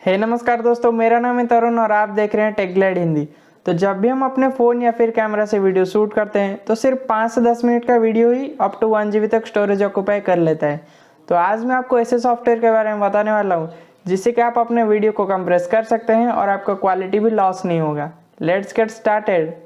नमस्कार दोस्तों, मेरा नाम है तरुण और आप देख रहे हैं टेक ग्लाइड हिंदी। तो जब भी हम अपने फ़ोन या फिर कैमरा से वीडियो शूट करते हैं तो सिर्फ 5 से 10 मिनट का वीडियो ही अप टू 1 GB तक स्टोरेज ऑक्यूपाई कर लेता है। तो आज मैं आपको ऐसे सॉफ्टवेयर के बारे में बताने वाला हूँ जिससे कि आप अपने वीडियो को कंप्रेस कर सकते हैं और आपका क्वालिटी भी लॉस नहीं होगा। Let's get started.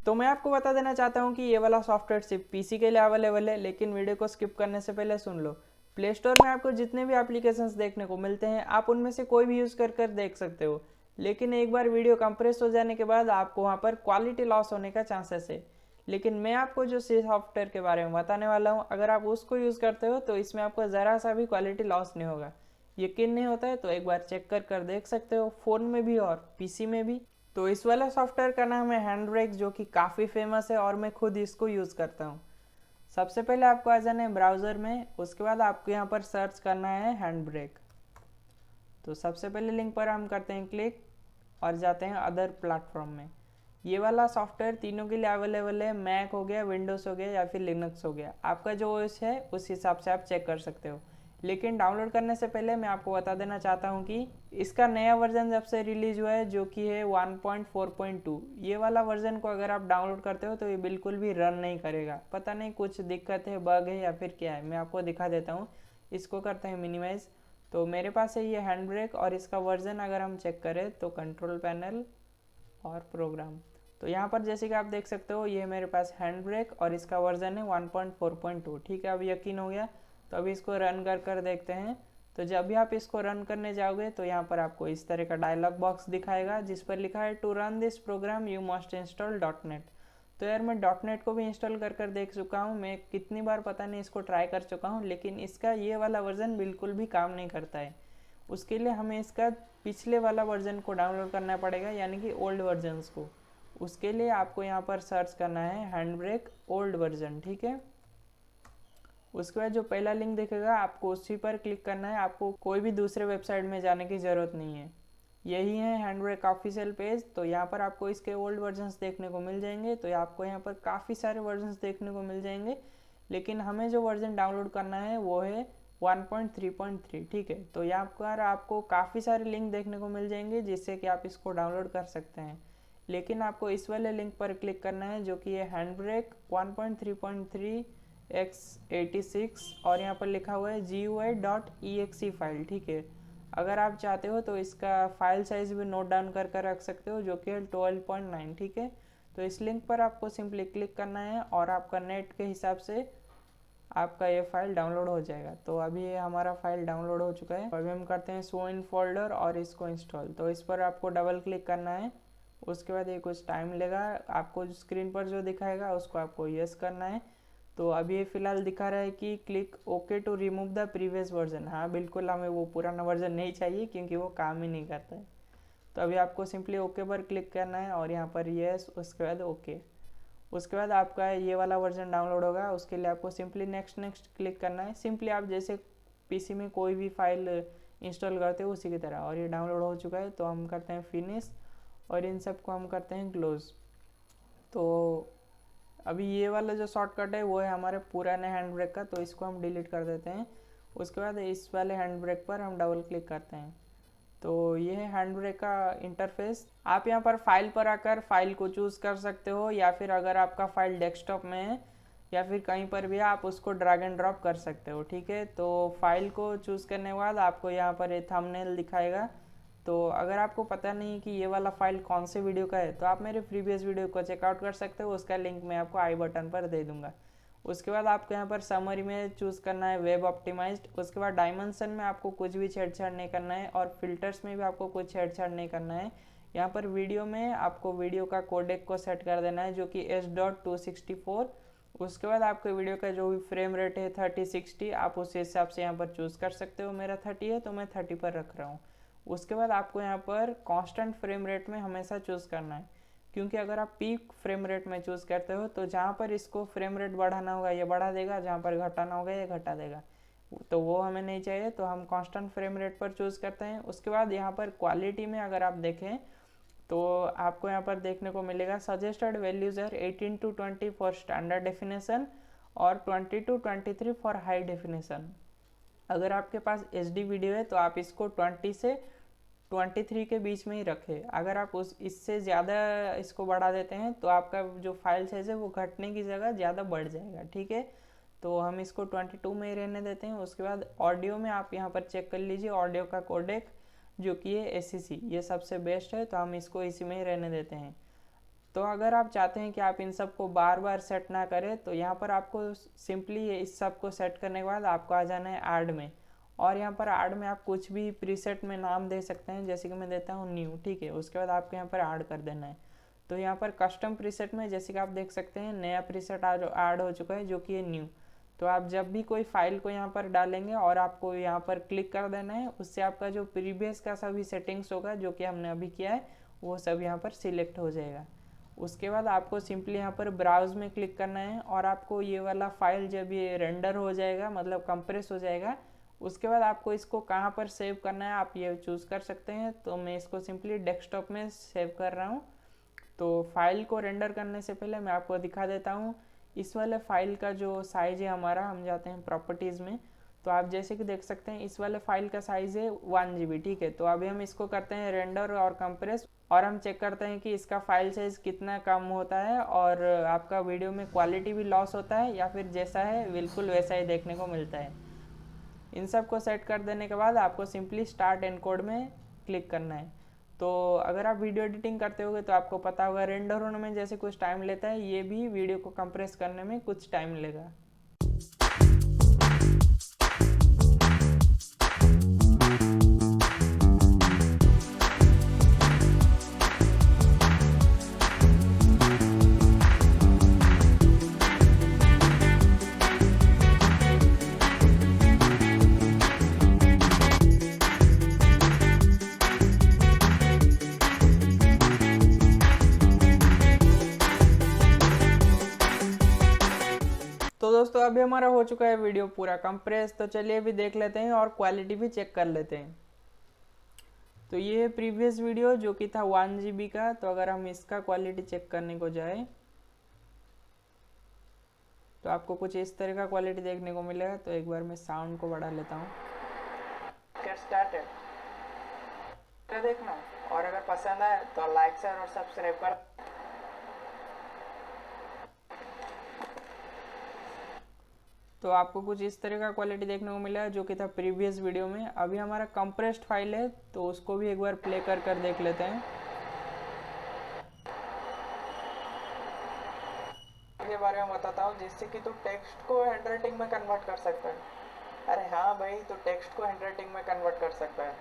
तो मैं आपको बता देना चाहता हूँ कि ये वाला सॉफ्टवेयर सिर्फ पीसी के लिए अवेलेबल है, लेकिन वीडियो को स्किप करने से पहले सुन लो। प्ले स्टोर में आपको जितने भी एप्लीकेशंस देखने को मिलते हैं आप उनमें से कोई भी यूज़ कर देख सकते हो, लेकिन एक बार वीडियो कंप्रेस हो जाने के बाद आपको वहाँ पर क्वालिटी लॉस होने का चांसेस है। लेकिन मैं आपको जो सॉफ्टवेयर के बारे में बताने वाला हूँ, अगर आप उसको यूज़ करते हो तो इसमें आपको ज़रा सा भी क्वालिटी लॉस नहीं होगा। यकीन नहीं होता है तो एक बार चेक कर देख सकते हो, फ़ोन में भी और पीसी में भी। तो इस वाला सॉफ्टवेयर का नाम है हैंड ब्रेक, जो कि काफ़ी फेमस है और मैं खुद इसको यूज़ करता हूँ। सबसे पहले आपको आ जाना है ब्राउज़र में, उसके बाद आपको यहाँ पर सर्च करना है हैंड ब्रेक। तो सबसे पहले लिंक पर हम करते हैं क्लिक और जाते हैं अदर प्लेटफॉर्म में। ये वाला सॉफ्टवेयर तीनों के लिए अवेलेबल है, मैक हो गया, विंडोज़ हो गया या फिर लिनक्स हो गया। आपका जो ओएस है उस हिसाब से आप चेक कर सकते हो। लेकिन डाउनलोड करने से पहले मैं आपको बता देना चाहता हूँ कि इसका नया वर्जन जब से रिलीज हुआ है, जो कि है 1.4.2, ये वाला वर्जन को अगर आप डाउनलोड करते हो तो ये बिल्कुल भी रन नहीं करेगा। पता नहीं कुछ दिक्कत है, बग है या फिर क्या है, मैं आपको दिखा देता हूँ। इसको करते हैं मिनिमाइज़। तो मेरे पास है ये हैंड ब्रेक और इसका वर्जन अगर हम चेक करें तो कंट्रोल पैनल और प्रोग्राम। तो यहाँ पर जैसे कि आप देख सकते हो ये मेरे पास हैंड ब्रेक और इसका वर्जन है 1.4.2। ठीक है, अब यकीन हो गया। तो अभी इसको रन कर देखते हैं। तो जब भी आप इसको रन करने जाओगे तो यहाँ पर आपको इस तरह का डायलॉग बॉक्स दिखाएगा जिस पर लिखा है to run this program you must install .NET। तो यार मैं .NET को भी इंस्टॉल कर देख चुका हूँ, मैं कितनी बार पता नहीं इसको ट्राई कर चुका हूँ, लेकिन इसका ये वाला वर्जन बिल्कुल भी काम नहीं करता है। उसके लिए हमें इसका पिछले वाला वर्जन को डाउनलोड करना पड़ेगा, यानी कि ओल्ड वर्जन्स को। उसके लिए आपको यहाँ पर सर्च करना है हैंड ब्रेक ओल्ड वर्जन। ठीक है, उसके बाद जो पहला लिंक दिखेगा आपको उसी पर क्लिक करना है। आपको कोई भी दूसरे वेबसाइट में जाने की ज़रूरत नहीं है। यही है हैंड ब्रेक ऑफिशियल पेज। तो यहाँ पर आपको इसके ओल्ड वर्जन्स देखने को मिल जाएंगे। तो आपको यहाँ पर काफ़ी सारे वर्जन्स देखने को मिल जाएंगे, लेकिन हमें जो वर्जन डाउनलोड करना है वो है 1.3.3। ठीक है, तो यहाँ पर आपको काफ़ी सारे लिंक देखने को मिल जाएंगे जिससे कि आप इसको डाउनलोड कर सकते हैं। लेकिन आपको इस वाले लिंक पर क्लिक करना है जो कि है हैंड ब्रेक 1.3.3 x86 और यहाँ पर लिखा हुआ है GUI.exe फाइल। ठीक है, अगर आप चाहते हो तो इसका फाइल साइज भी नोट डाउन कर रख सकते हो, जो कि है 12.9। ठीक है, तो इस लिंक पर आपको सिंपली क्लिक करना है और आपका नेट के हिसाब से आपका ये फाइल डाउनलोड हो जाएगा। तो अभी ये हमारा फाइल डाउनलोड हो चुका है। अभी हम करते हैं शो इन फोल्डर और इसको इंस्टॉल। तो इस पर आपको डबल क्लिक करना है। उसके बाद ये कुछ टाइम लेगा, आपको स्क्रीन पर जो दिखाएगा उसको आपको यस करना है। तो अभी ये फिलहाल दिखा रहा है कि click okay to remove the previous version. हाँ बिल्कुल, हमें वो पुराना वर्जन नहीं चाहिए क्योंकि वो काम ही नहीं करता है। तो अभी आपको सिंपली ओके पर क्लिक करना है और यहाँ पर यस, उसके बाद ओके। उसके बाद आपका ये वाला वर्जन डाउनलोड होगा। उसके लिए आपको सिंपली नेक्स्ट क्लिक करना है। सिंपली आप जैसे पीसी में कोई भी फाइल इंस्टॉल करते हो उसी की तरह। और ये डाउनलोड हो चुका है, तो हम करते हैं फिनिश और इन सब को हम करते हैं क्लोज। तो अभी ये वाला जो शॉर्टकट है वो है हमारे पुराने हैंड ब्रेक का, तो इसको हम डिलीट कर देते हैं। उसके बाद इस वाले हैंड ब्रेक पर हम डबल क्लिक करते हैं। तो ये है हैंड ब्रेक का इंटरफेस। आप यहाँ पर फाइल पर आकर फाइल को चूज़ कर सकते हो, या फिर अगर आपका फाइल डेस्कटॉप में है या फिर कहीं पर भी आप उसको ड्रैग एंड ड्रॉप कर सकते हो। ठीक है, तो फाइल को चूज़ करने के बाद आपको यहाँ पर ये थंबनेल दिखाएगा। तो अगर आपको पता नहीं कि ये वाला फाइल कौन से वीडियो का है तो आप मेरे प्रीवियस वीडियो को चेकआउट कर सकते हो, उसका लिंक मैं आपको आई बटन पर दे दूंगा। उसके बाद आपको यहाँ पर समरी में चूज़ करना है वेब ऑप्टिमाइज्ड। उसके बाद डायमेंशन में आपको कुछ भी छेड़छाड़ नहीं करना है और फिल्टर्स में भी आपको कुछ छेड़छाड़ नहीं करना है। यहाँ पर वीडियो में आपको वीडियो का कोडेक को सेट कर देना है जो कि H.264। उसके बाद आपके वीडियो का जो भी फ्रेम रेट है 3060 आप उस हिसाब से यहाँ पर चूज़ कर सकते हो। मेरा 30 है तो मैं 30 पर रख रहा हूँ। उसके बाद आपको यहाँ पर कांस्टेंट फ्रेम रेट में हमेशा चूज़ करना है। क्योंकि अगर आप पीक फ्रेम रेट में चूज़ करते हो तो जहाँ पर इसको फ्रेम रेट बढ़ाना होगा ये बढ़ा देगा, जहाँ पर घटाना होगा ये घटा देगा, तो वो हमें नहीं चाहिए। तो हम कांस्टेंट फ्रेम रेट पर चूज़ करते हैं। उसके बाद यहाँ पर क्वालिटी में अगर आप देखें तो आपको यहाँ पर देखने को मिलेगा suggested values are 18 to 20 for standard definition और 20 to 23 फॉर हाई डेफिनेशन। अगर आपके पास HD वीडियो है तो आप इसको 20 से 23 के बीच में ही रखें। अगर आप इससे ज़्यादा इसको बढ़ा देते हैं तो आपका जो फाइल साइज है वो घटने की जगह ज़्यादा बढ़ जाएगा, ठीक है। तो हम इसको 22 में ही रहने देते हैं। उसके बाद ऑडियो में आप यहाँ पर चेक कर लीजिए, ऑडियो का कोडेक जो कि है ACC, ये सबसे बेस्ट है, तो हम इसको इसी में ही रहने देते हैं। तो अगर आप चाहते हैं कि आप इन सब को बार बार सेट ना करें तो यहाँ पर आपको सिंपली इस सब को सेट करने के बाद आपको आ जाना है ऐड में, और यहाँ पर ऐड में आप कुछ भी प्रीसेट में नाम दे सकते हैं, जैसे कि मैं देता हूँ न्यू, ठीक है। उसके बाद आपको यहाँ पर ऐड कर देना है। तो यहाँ पर कस्टम प्रीसेट में जैसे कि आप देख सकते हैं नया प्रीसेट ऐड हो चुका है जो कि है न्यू। तो आप जब भी कोई फाइल को यहाँ पर डालेंगे और आपको यहाँ पर क्लिक कर देना है, उससे आपका जो प्रीवियस का सभी सेटिंग्स होगा जो कि हमने अभी किया है वो सब यहाँ पर सिलेक्ट हो जाएगा। उसके बाद आपको सिंपली यहाँ पर ब्राउज में क्लिक करना है और आपको ये वाला फाइल जब ये रेंडर हो जाएगा, मतलब कंप्रेस हो जाएगा, उसके बाद आपको इसको कहाँ पर सेव करना है आप ये चूज़ कर सकते हैं। तो मैं इसको सिंपली डेस्कटॉप में सेव कर रहा हूँ। तो फाइल को रेंडर करने से पहले मैं आपको दिखा देता हूँ इस वाले फाइल का जो साइज़ है हमारा। हम जाते हैं प्रॉपर्टीज़ में, तो आप जैसे कि देख सकते हैं इस वाले फाइल का साइज़ है 1 GB, ठीक है। तो अभी हम इसको करते हैं रेंडर और कंप्रेस, और हम चेक करते हैं कि इसका फाइल साइज़ कितना कम होता है और आपका वीडियो में क्वालिटी भी लॉस होता है या फिर जैसा है बिल्कुल वैसा ही देखने को मिलता है। इन सब को सेट कर देने के बाद आपको सिंपली स्टार्ट एनकोड में क्लिक करना है। तो अगर आप वीडियो एडिटिंग करते होगे तो आपको पता होगा रेंडर होने में जैसे कुछ टाइम लेता है, ये भी वीडियो को कंप्रेस करने में कुछ टाइम लेगा। तो दोस्तों अभी हमारा हो चुका है वीडियो पूरा कंप्रेस। तो चलिए अभी देख लेते हैं और क्वालिटी भी चेक कर लेते हैं। तो ये है प्रीवियस वीडियो जो कि था 1 GB का। तो अगर हम इसका क्वालिटी चेक करने को जाए तो आपको कुछ इस तरह का क्वालिटी देखने को मिलेगा। तो एक बार मैं साउंड को बढ़ा लेता हूँ। गेट स्टार्टेड, तो देखना, और अगर पसंद आए तो लाइक शेयर और सब्सक्राइब कर। तो आपको कुछ इस तरह का क्वालिटी देखने को मिला है जो कि था प्रीवियस वीडियो में। अभी हमारा कंप्रेस्ड फाइल है तो उसको भी एक बार प्ले कर देख लेते हैं। के बारे में बताता हूँ जिससे कि तू टेक्स्ट को हैंडराइटिंग में कन्वर्ट कर सकता है। अरे हाँ भाई, तो टेक्स्ट को हैंडराइटिंग में कन्वर्ट कर सकता है।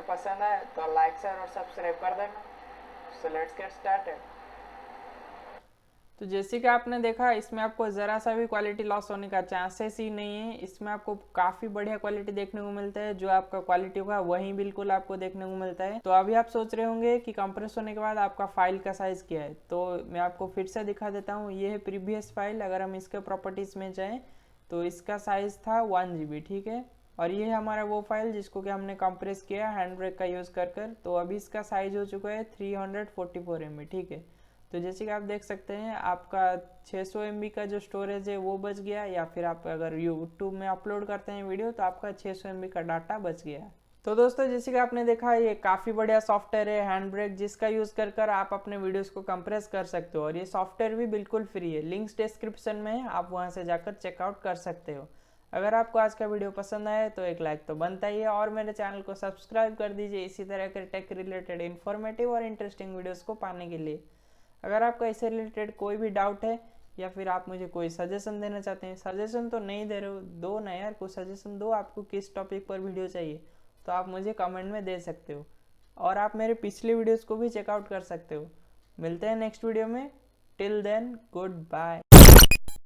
पसंद आए तो लाइक शेयर और सब्सक्राइब कर देना। So let's get started. तो जैसे कि आपने देखा इसमें आपको ज़रा सा भी क्वालिटी लॉस होने का चांसेस ही नहीं है। इसमें आपको काफ़ी बढ़िया क्वालिटी देखने को मिलता है, जो आपका क्वालिटी होगा वहीं बिल्कुल आपको देखने को मिलता है। तो अभी आप सोच रहे होंगे कि कंप्रेस होने के बाद आपका फाइल का साइज़ क्या है, तो मैं आपको फिर से दिखा देता हूँ। ये है प्रीवियस फाइल। अगर हम इसके प्रॉपर्टीज़ में जाएँ तो इसका साइज़ था 1 GB, ठीक है। और ये है हमारा वो फाइल जिसको कि हमने कंप्रेस किया हैंड ब्रेक का यूज़ कर। तो अभी इसका साइज़ हो चुका है 344 MB, ठीक है। तो जैसे कि आप देख सकते हैं आपका 600 MB का जो स्टोरेज है वो बच गया, या फिर आप अगर यूट्यूब में अपलोड करते हैं वीडियो तो आपका 600 MB का डाटा बच गया। तो दोस्तों जैसे कि आपने देखा ये काफ़ी बढ़िया सॉफ्टवेयर है हैंड ब्रेक, जिसका यूज़ कर आप अपने वीडियोस को कंप्रेस कर सकते हो। और ये सॉफ्टवेयर भी बिल्कुल फ्री है, लिंक्स डिस्क्रिप्शन में है, आप वहाँ से जाकर चेकआउट कर सकते हो। अगर आपको आज का वीडियो पसंद आए तो एक लाइक तो बनता ही है, और मेरे चैनल को सब्सक्राइब कर दीजिए इसी तरह के टेक रिलेटेड इन्फॉर्मेटिव और इंटरेस्टिंग वीडियोज़ को पाने के लिए। अगर आपका इससे रिलेटेड कोई भी डाउट है या फिर आप मुझे कोई सजेशन देना चाहते हैं, सजेशन तो नहीं दे रहे हो, दो ना यार, कुछ सजेशन दो, आपको किस टॉपिक पर वीडियो चाहिए तो आप मुझे कमेंट में दे सकते हो। और आप मेरे पिछले वीडियोस को भी चेकआउट कर सकते हो। मिलते हैं नेक्स्ट वीडियो में। Till then good bye.